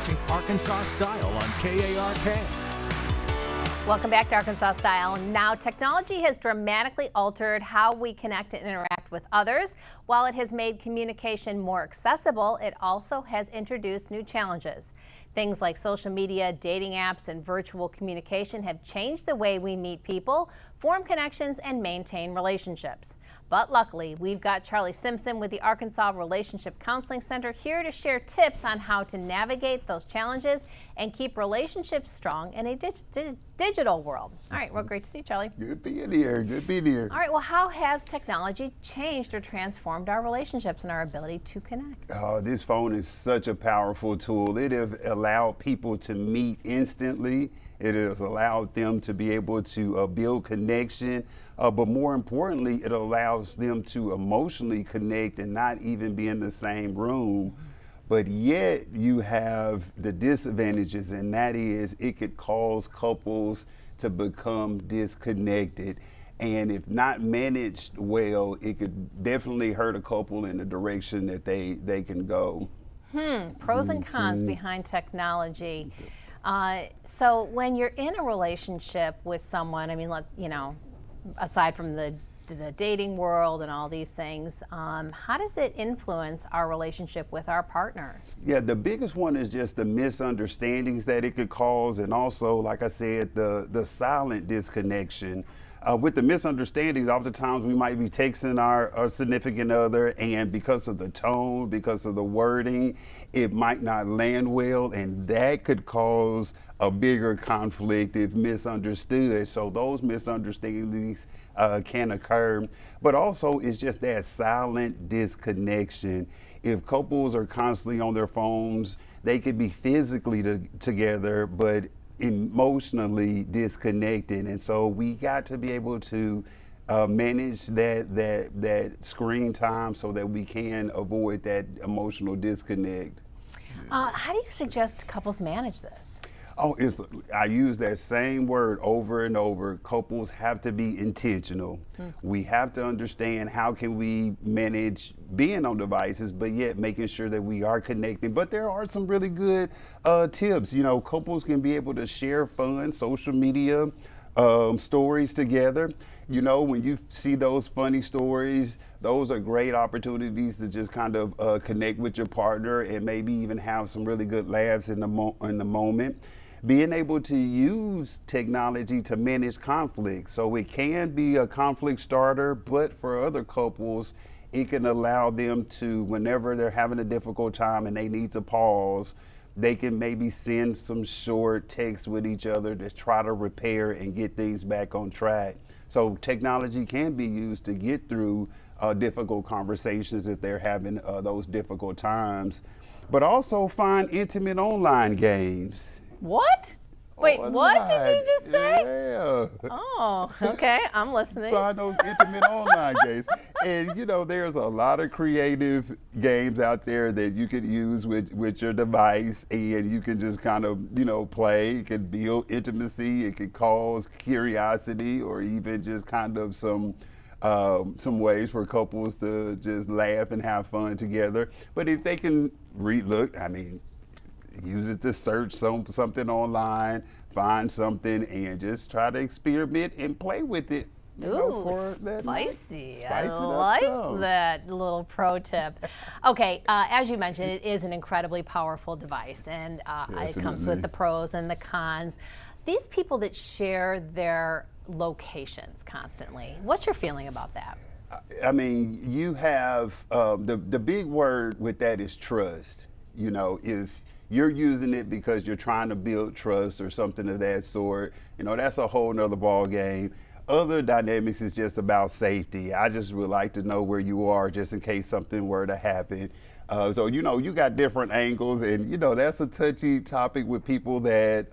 watching Arkansas Style on KARK. Welcome back to Arkansas Style. Now, technology has dramatically altered how we connect and interact with others. While it has made communication more accessible, it also has introduced new challenges. Things like social media, dating apps, and virtual communication have changed the way we meet people, form connections, and maintain relationships. But luckily, we've got Charlie Simpson with the Arkansas Relationship Counseling Center here to share tips on how to navigate those challenges and keep relationships strong in a digital world. All right, well, great to see you, Charlie. Good being here. Good being here. All right, well, how has technology changed or transformed our relationships and our ability to connect? Oh, this phone is such a powerful tool. It has allowed people to meet instantly. It has allowed them to be able to build connection, but more importantly, it allows them to emotionally connect and not even be in the same room. But yet you have the disadvantages, and that is it could cause couples to become disconnected. And if not managed well, it could definitely hurt a couple in the direction that they can go. Pros and cons behind technology. So when you're in a relationship with someone, I mean, aside from the dating world and all these things, how does it influence our relationship with our partners? Yeah, the biggest one is just the misunderstandings that it could cause, and also, like I said, the silent disconnection. With the misunderstandings, oftentimes we might be texting our significant other, and because of the tone, because of the wording, it might not land well, and that could cause a bigger conflict if misunderstood. So those misunderstandings can occur, but also it's just that silent disconnection. If couples are constantly on their phones, they could be physically together, but emotionally disconnected, and so we got to be able to manage that screen time so that we can avoid that emotional disconnect. How do you suggest couples manage this? I use that same word over and over. Couples have to be intentional. We have to understand how can we manage being on devices, but yet making sure that we are connecting. But there are some really good tips. You know, couples can be able to share fun social media stories together. You know, when you see those funny stories, those are great opportunities to just kind of connect with your partner and maybe even have some really good laughs in the moment. Being able to use technology to manage conflict. So it can be a conflict starter, but for other couples, it can allow them to, whenever they're having a difficult time and they need to pause, they can maybe send some short texts with each other to try to repair and get things back on track. So technology can be used to get through difficult conversations if they're having those difficult times, but also find intimate online games. What? Wait, what did you just say? Yeah. Oh, okay, I'm listening. Find those intimate online games. And you know, there's a lot of creative games out there that you could use with your device, and you can just kind of, you know, play. It could build intimacy, it could cause curiosity, or even just kind of some ways for couples to just laugh and have fun together. But if they can use it to search something online, find something, and just try to experiment and play with it. Ooh, spicy. I like that little pro tip. Okay, as you mentioned, it is an incredibly powerful device, and it comes with the pros and the cons. These people that share their locations constantly, what's your feeling about that? I mean, you have, the big word with that is trust. You know, if you're using it because you're trying to build trust or something of that sort, you know, that's a whole nother ball game. Other dynamics is just about safety. I just would like to know where you are just in case something were to happen. So, you know, you got different angles, and, you know, that's a touchy topic with people that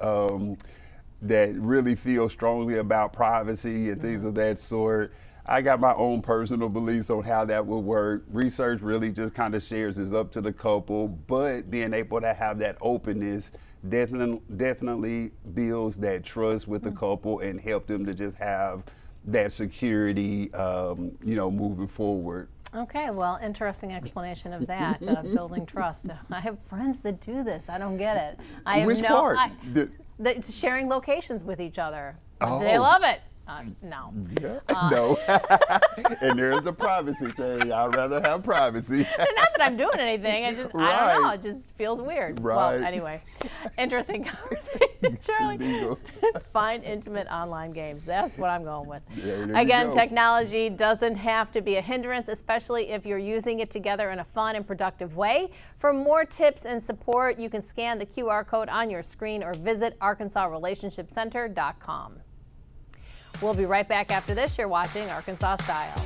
really feel strongly about privacy and things of that sort. I got my own personal beliefs on how that would work. Research really just kind of shares it's up to the couple, but being able to have that openness definitely builds that trust with the couple and help them to just have that security, you know, moving forward. Okay, well, interesting explanation of that, building trust. I have friends that do this. I don't get it. I have Which part? Sharing locations with each other. Oh. They love it. No. Yeah. No. And there's the privacy thing. I'd rather have privacy. Not that I'm doing anything. I don't know. It just feels weird. Right. Well, anyway, interesting conversation, Charlie. Find intimate online games. That's what I'm going with. There Again, you go. technology doesn't have to be a hindrance, especially if you're using it together in a fun and productive way. For more tips and support, you can scan the QR code on your screen or visit ArkansasRelationshipCenter.com. We'll be right back after this. You're watching Arkansas Style.